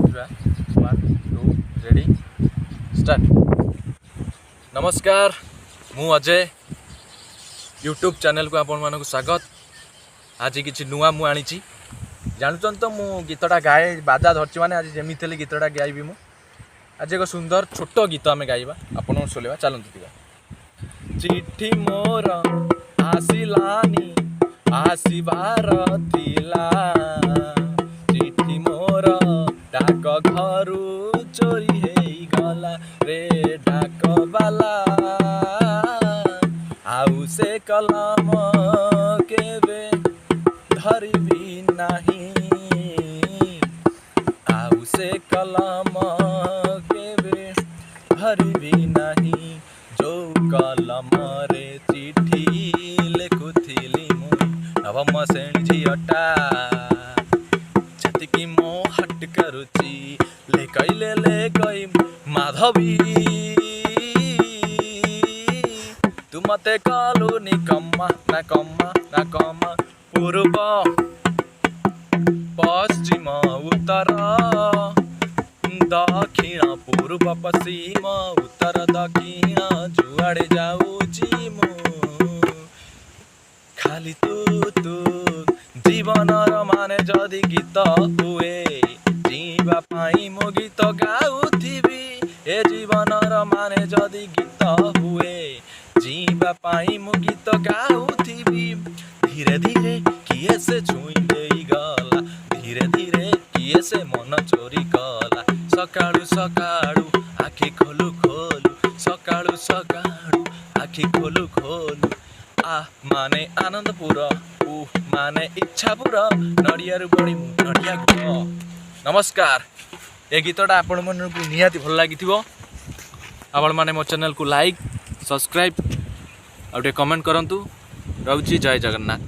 One two ready start. नमस्कार, मु Ajay YouTube channel को आपण मानक स्वागत। आज किसी नुआ मु आनी जानुन तो मु गीतटा गाए बाजा धरची मैंने आज जमी थे गीतटा गाइबी मु आज एक सुंदर छोट गीत आम गाइबा आपण शुणा चलती। चिट्ठी मोर आसिलानी आसबार थिला, चिट्ठी मोर डाक घरू चोरी है गला रे डाक बाला, आउ से कलम केबे धरबी नहीं, आउ से कलम केबे धरबी नहीं, जो कलम रे चिट्ठी लिखुथिली मुई नवम श्रेणी झीटा छतिकी मो हट करुची ले कई माधवी, तू मते कालू निकम्मा ना कम्मा पूर्व पश्चिम उत्तर दक्षिण पूर्व पश्चिम उत्तर दक्षिण जुआड़े जाऊची मु खाली तू जीवनर माने जदि गीत हुए जीवा पाई मो गीत गाउथिबी, ए जीवनर माने जदि गीत हुए जीवा पाई मो गीत गाउथिबी। धीरे धीरे किए से छुई देई गला, धीरे धीरे किए से मन चोरी कला, सकाळू सकाळू आखि खोलू खोलू, सकाळू सकाळू आखि खोलू खोलू, आ माने आनंदपुर उ माने इच्छापुर नड़िया बड़ी नड़िया गुड़। नमस्कार, ए गीतटा आपण मन को निहाती भल लगी आपण माने मो चैनल को लाइक सब्सक्राइब और कमेंट करंतु। रहूची जय जगन्नाथ।